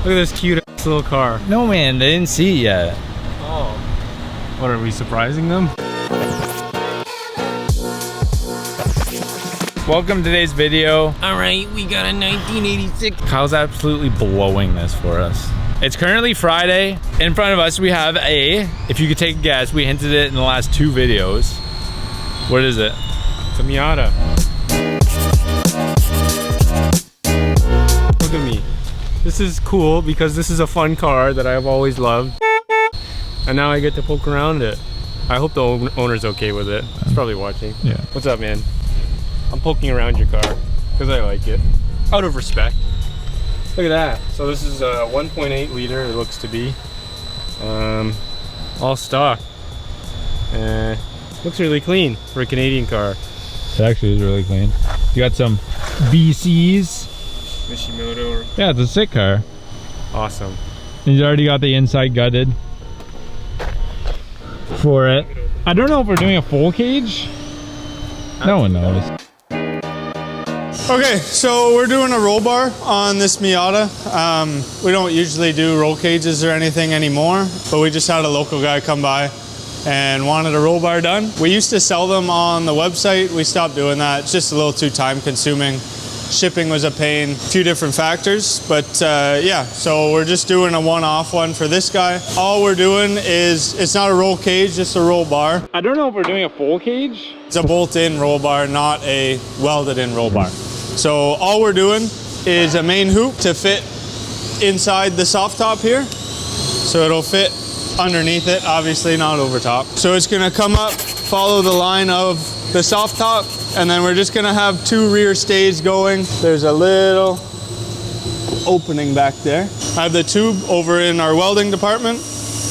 Look at this cute ass little car. No, man, they didn't see it yet. Oh. What, are we surprising them? Welcome to today's video. All right, we got a 1986. Kyle's absolutely blowing this for us. It's currently Friday. In front of us, we have if you could take a guess, we hinted it in the last 2 videos. What is it? It's a Miata. Look at me. This is cool because this is a fun car that I've always loved. And now I get to poke around it. I hope the owner's okay with it. He's probably watching. Yeah. What's up, man? I'm poking around your car because I like it. Out of respect. Look at that. So this is a 1.8 liter, it looks to be. All stock. Looks really clean for a Canadian car. It actually is really clean. You got some BCs. Mishimoto. Yeah, it's a sick car. Awesome. And you already got the inside gutted for it. I don't know if we're doing a full cage. No one knows. Okay, so we're doing a roll bar on this Miata. We don't usually do roll cages or anything anymore, but we just had a local guy come by and wanted a roll bar done. We used to sell them on the website. We stopped doing that. It's just a little too time consuming. Shipping was a pain, a few different factors, but yeah, so we're just doing a one-off one for this guy. All we're doing is, it's not a roll cage, just a roll bar. I don't know if we're doing a full cage. It's a bolt-in roll bar, not a welded-in roll bar. So all we're doing is a main hoop to fit inside the soft top here. So it'll fit underneath it, obviously not over top. So it's gonna come up, follow the line of the soft top, and then we're just gonna have 2 rear stays going. There's a little opening back there. I have the tube over in our welding department,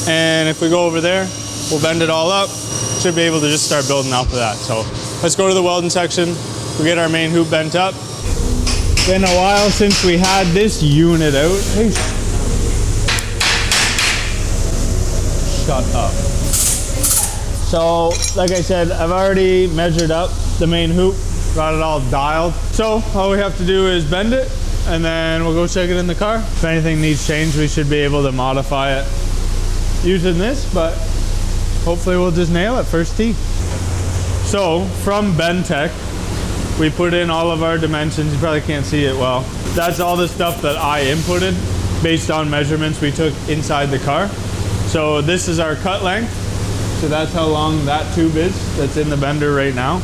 and if we go over there, we'll bend it all up. Should be able to just start building off of that. So let's go to the welding section. We'll get our main hoop bent up. Been a while since we had this unit out. Hey. Shut up. So, like I said, I've already measured up the main hoop, got it all dialed. So, all we have to do is bend it, and then we'll go check it in the car. If anything needs changed, we should be able to modify it using this, but hopefully we'll just nail it first tee. So, from Bentech, we put in all of our dimensions. You probably can't see it well. That's all the stuff that I inputted based on measurements we took inside the car. So this is our cut length. So that's how long that tube is that's in the bender right now.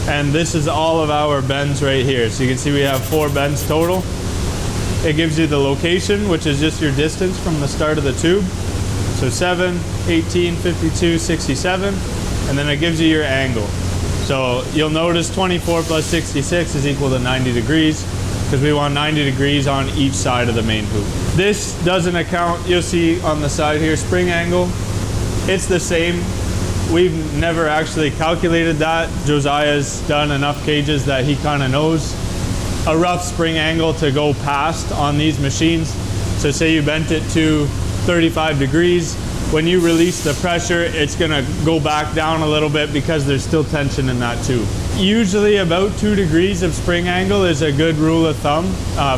And this is all of our bends right here. So you can see we have 4 bends total. It gives you the location, which is just your distance from the start of the tube. So 7, 18, 52, 67, and then it gives you your angle. So you'll notice 24 plus 66 is equal to 90 degrees because we want 90 degrees on each side of the main hoop. This doesn't account, you'll see on the side here, spring angle. It's the same. We've never actually calculated that. Josiah's done enough cages that he kind of knows a rough spring angle to go past on these machines. So say you bent it to 35 degrees. When you release the pressure, it's gonna go back down a little bit because there's still tension in that tube. Usually about 2 degrees of spring angle is a good rule of thumb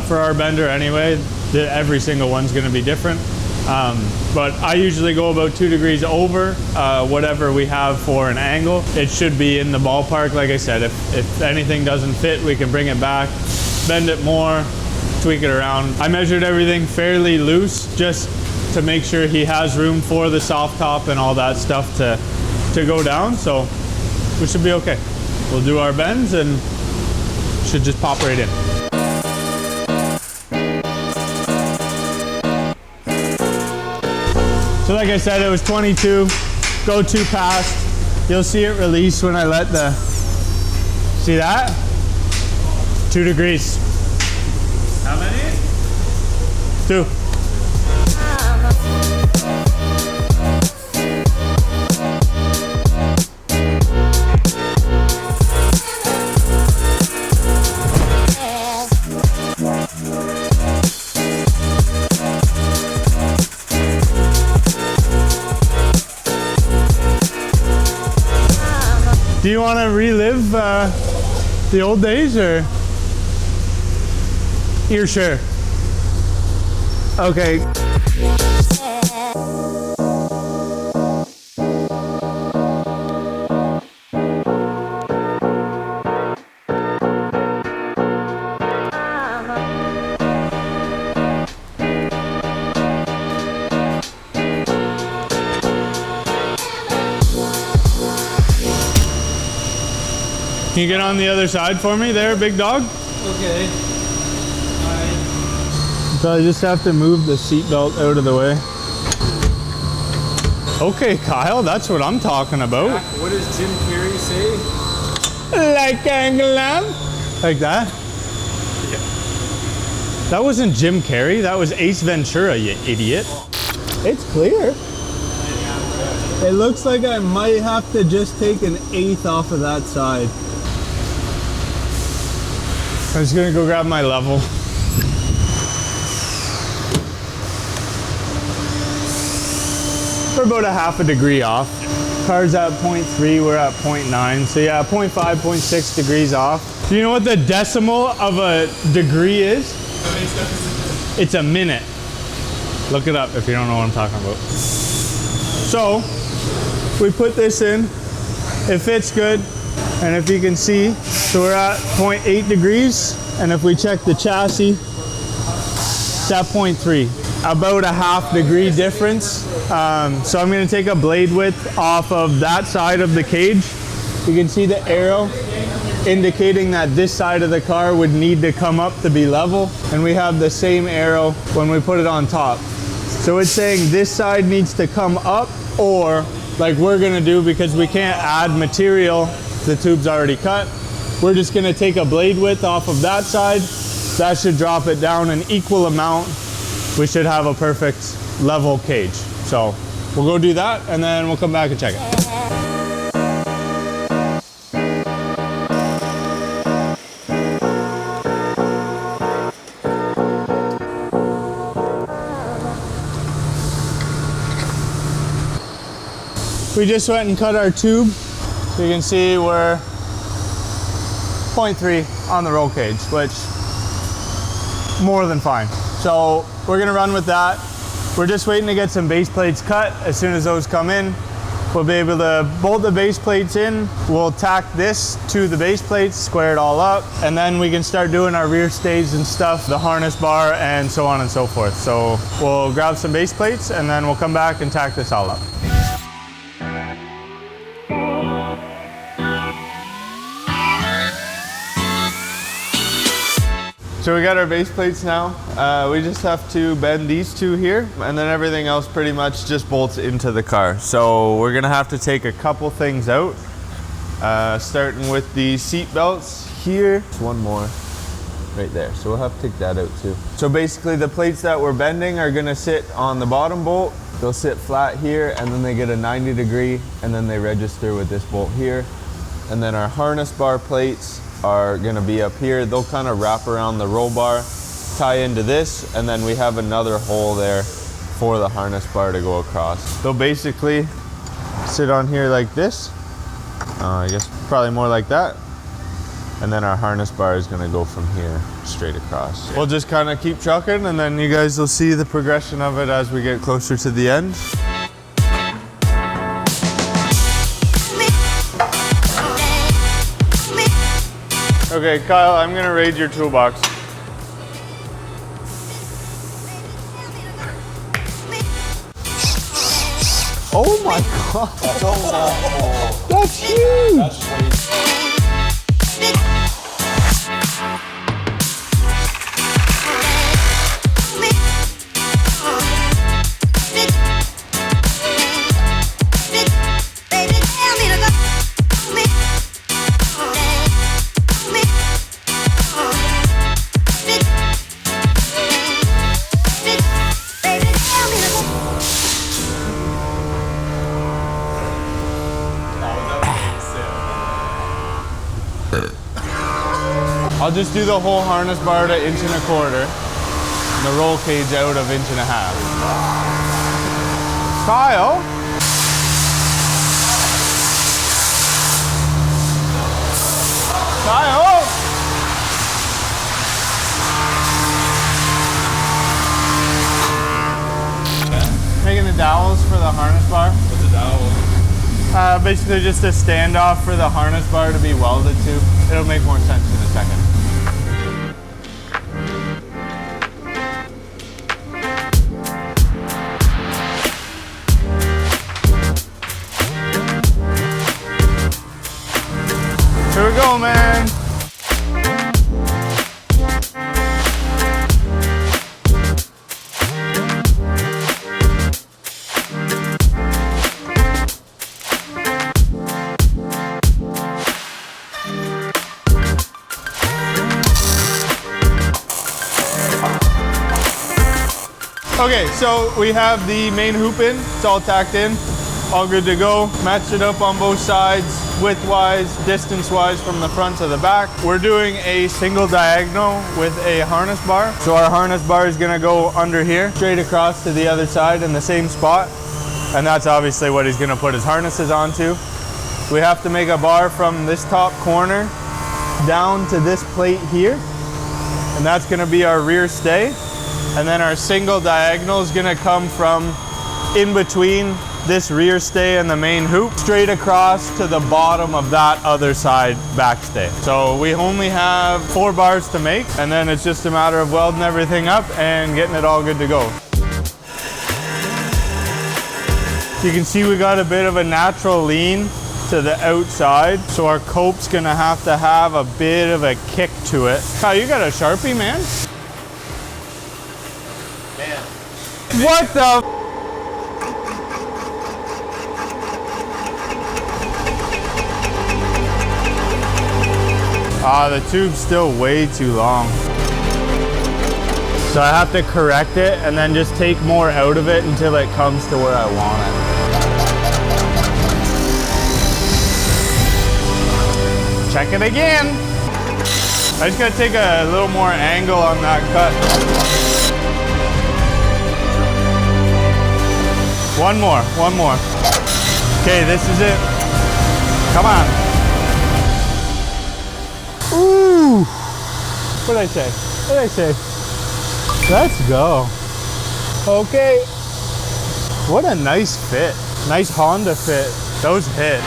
for our bender anyway. Every single one's gonna be different. But I usually go about 2 degrees over whatever we have for an angle. It should be in the ballpark. Like I said, if anything doesn't fit, we can bring it back, bend it more, tweak it around. I measured everything fairly loose just to make sure he has room for the soft top and all that stuff to go down, so we should be okay. We'll do our bends and should just pop right in. So like I said, it was 22, go too fast. You'll see it release when I let the, see that? 2 degrees. How many? 2. Do you want to relive the old days, or you're sure? Okay. Can you get on the other side for me there, big dog? Okay. So I just have to move the seatbelt out of the way. Okay, Kyle, that's what I'm talking about. What does Jim Carrey say? Like a glove? Like that? Yeah. That wasn't Jim Carrey, that was Ace Ventura, you idiot. It's clear. It looks like I might have to just take an eighth off of that side. I'm just gonna go grab my level. We're about a half a degree off. Car's at 0.3, we're at 0.9. So yeah, 0.5, 0.6 degrees off. Do you know what the decimal of a degree is? It's a minute. Look it up if you don't know what I'm talking about. So, we put this in. It fits good. And if you can see, so we're at 0.8 degrees. And if we check the chassis, it's at 0.3. About a half degree difference. So I'm gonna take a blade width off of that side of the cage. You can see the arrow indicating that this side of the car would need to come up to be level. And we have the same arrow when we put it on top. So it's saying this side needs to come up, or like we're gonna do, because we can't add material, the tube's already cut. We're just gonna take a blade width off of that side. That should drop it down an equal amount. We should have a perfect level cage. So we'll go do that and then we'll come back and check it. We just went and cut our tube. So you can see we're 0.3 on the roll cage, which more than fine. So we're gonna run with that. We're just waiting to get some base plates cut. As soon as those come in, we'll be able to bolt the base plates in. We'll tack this to the base plates, square it all up, and then we can start doing our rear stays and stuff, the harness bar, and so on and so forth. So we'll grab some base plates and then we'll come back and tack this all up. So we got our base plates now. We just have to bend these two here, and then everything else pretty much just bolts into the car. So we're gonna have to take a couple things out, starting with the seat belts here. One more right there. So we'll have to take that out too. So basically the plates that we're bending are gonna sit on the bottom bolt. They'll sit flat here, and then they get a 90 degree, and then they register with this bolt here. And then our harness bar plates are gonna be up here. They'll kind of wrap around the roll bar, tie into this, and then we have another hole there for the harness bar to go across. They'll basically sit on here like this. I guess probably more like that. And then our harness bar is gonna go from here straight across. We'll just kind of keep trucking, and then you guys will see the progression of it as we get closer to the end. Okay, Kyle, I'm gonna raid your toolbox. Oh my God! That's huge! I'll just do the whole harness bar to 1.25 inches, and the roll cage out of 1.5 inches. Kyle? Kyle? dowels for the harness bar. What's a dowel? Basically just a standoff for the harness bar to be welded to. It'll make more sense in a second. Here we go, man. Okay, so we have the main hoop in. It's all tacked in. All good to go. Matched it up on both sides, width-wise, distance-wise from the front to the back. We're doing a single diagonal with a harness bar. So our harness bar is gonna go under here, straight across to the other side in the same spot. And that's obviously what he's gonna put his harnesses onto. We have to make a bar from this top corner down to this plate here. And that's gonna be our rear stay. And then our single diagonal is gonna come from in between this rear stay and the main hoop, straight across to the bottom of that other side back stay. So we only have 4 bars to make, and then it's just a matter of welding everything up and getting it all good to go. You can see we got a bit of a natural lean to the outside, so our cope's gonna have to have a bit of a kick to it. Kyle, you got a Sharpie, man? What the? The tube's still way too long. So I have to correct it and then just take more out of it until it comes to where I want it. Check it again. I just gotta take a little more angle on that cut. One more. Okay, this is it. Come on. Ooh! What did I say? Let's go. Okay. What a nice fit. Nice Honda fit. Those hit.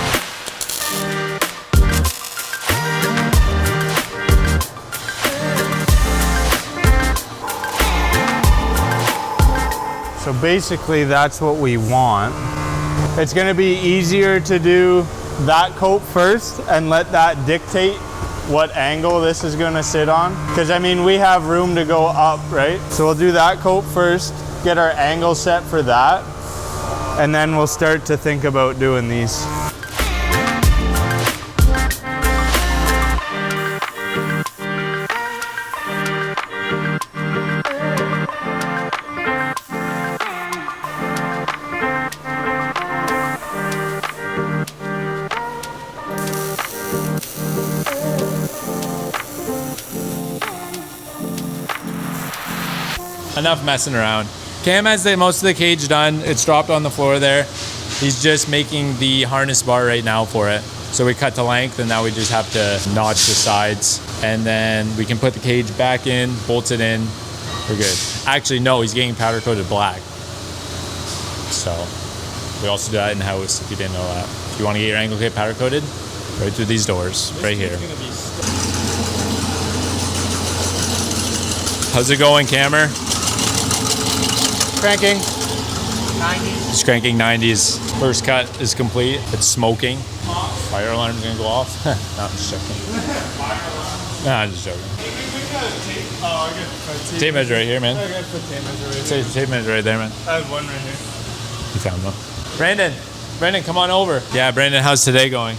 So basically that's what we want. It's gonna be easier to do that coat first and let that dictate what angle this is gonna sit on. Because I mean, we have room to go up, right? So we'll do that coat first, get our angle set for that, and then we'll start to think about doing these. Enough messing around. Cam has most of the cage done. It's dropped on the floor there. He's just making the harness bar right now for it. So we cut to length and now we just have to notch the sides. And then we can put the cage back in, bolt it in. We're good. Actually, no, he's getting powder coated black. So we also do that in house if you didn't know that. If you want to get your angle kit powder coated, right through these doors, right here. How's it going, Cammer? Cranking. 90s. Just cranking 90s. First cut is complete. It's smoking. Fire alarm's gonna go off. No, I'm just joking. No, I'm just joking. Oh, I got tape measure right here, man. I got the tape measure right here. Tape measure right there, man. I have one right here. You found one. Brandon, come on over. Yeah, Brandon, how's today going?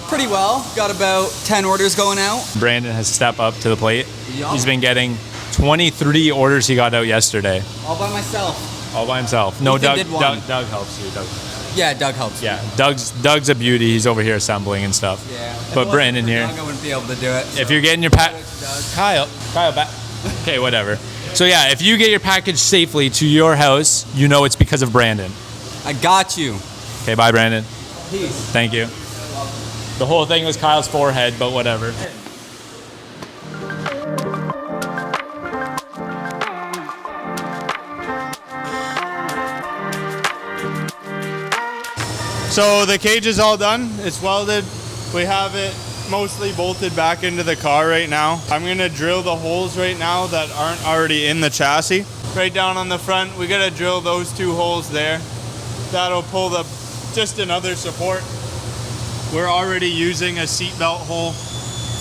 Pretty well. Got about 10 orders going out. Brandon has stepped up to the plate. Yup. He's been getting 23 orders he got out yesterday. All by myself. All by himself. No, Ethan Doug did one. Doug helps you. Yeah, Doug helps. Yeah, Doug's a beauty. He's over here assembling and stuff. Yeah. But Brandon here. Doug, I wouldn't be able to do it. If you're getting your pack, Doug. Kyle back. Okay, whatever. So yeah, if you get your package safely to your house, you know it's because of Brandon. I got you. Okay, bye, Brandon. Peace. Thank you. The whole thing was Kyle's forehead, but whatever. So the cage is all done. It's welded. We have it mostly bolted back into the car right now. I'm gonna drill the holes right now that aren't already in the chassis. Right down on the front, we gotta drill those 2 holes there. That'll pull the just another support. We're already using a seatbelt hole,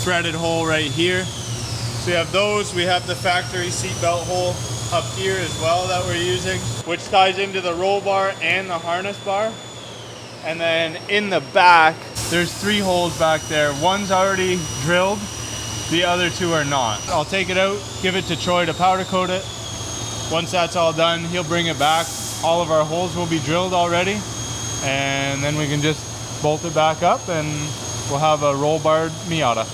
threaded hole right here. So we have those. We have the factory seatbelt hole up here as well that we're using, which ties into the roll bar and the harness bar. And then in the back, there's 3 holes back there. One's already drilled, the other 2 are not. I'll take it out, give it to Troy to powder coat it. Once that's all done, he'll bring it back. All of our holes will be drilled already, and then we can just bolt it back up and we'll have a roll barred Miata.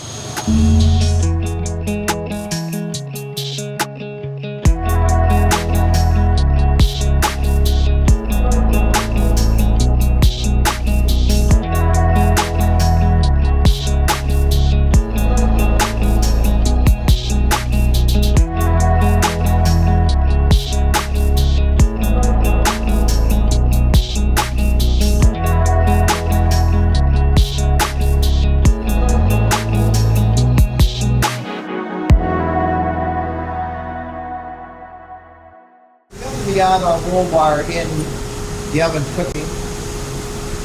Miata Roll Bar in the oven cooking.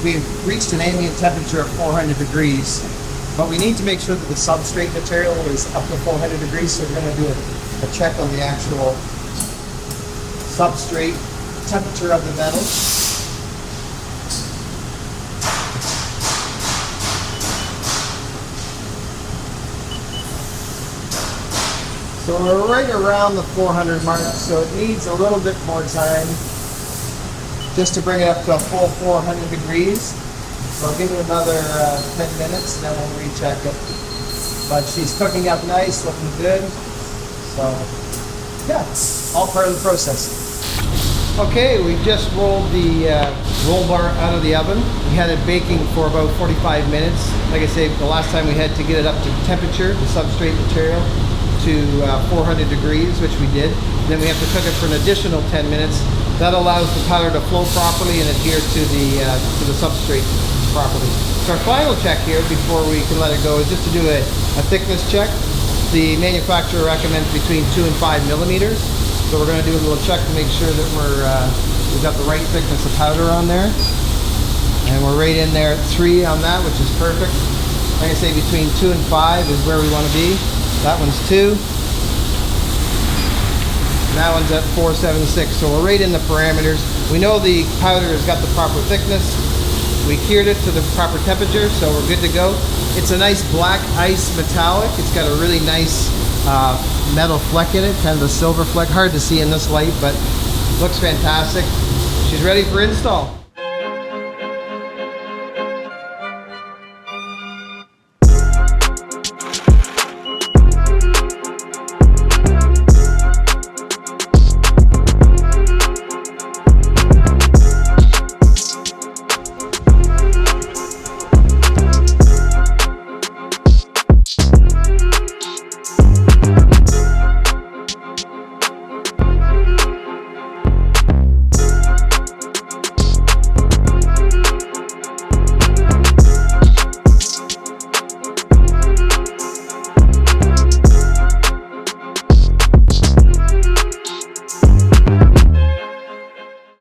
We've reached an ambient temperature of 400 degrees, but we need to make sure that the substrate material is up to 400 degrees, so we're going to do a check on the actual substrate temperature of the metal. So we're right around the 400 mark, so it needs a little bit more time just to bring it up to a full 400 degrees. So I'll give it another 10 minutes and then we'll recheck it. But she's cooking up nice, looking good. So yeah, all part of the process. Okay, we just rolled the roll bar out of the oven. We had it baking for about 45 minutes. Like I say, the last time we had to get it up to temperature, the substrate material, to 400 degrees, which we did. Then we have to cook it for an additional 10 minutes. That allows the powder to flow properly and adhere to the substrate properly. So our final check here before we can let it go is just to do a thickness check. The manufacturer recommends between 2 and 5 millimeters. So we're going to do a little check to make sure that we've got the right thickness of powder on there. And we're right in there at 3 on that, which is perfect. Like I say, between 2 and 5 is where we want to be. That one's 2. And that one's at 476. So we're right in the parameters. We know the powder has got the proper thickness. We cured it to the proper temperature, so we're good to go. It's a nice black ice metallic. It's got a really nice metal fleck in it, kind of a silver fleck. Hard to see in this light, but looks fantastic. She's ready for install.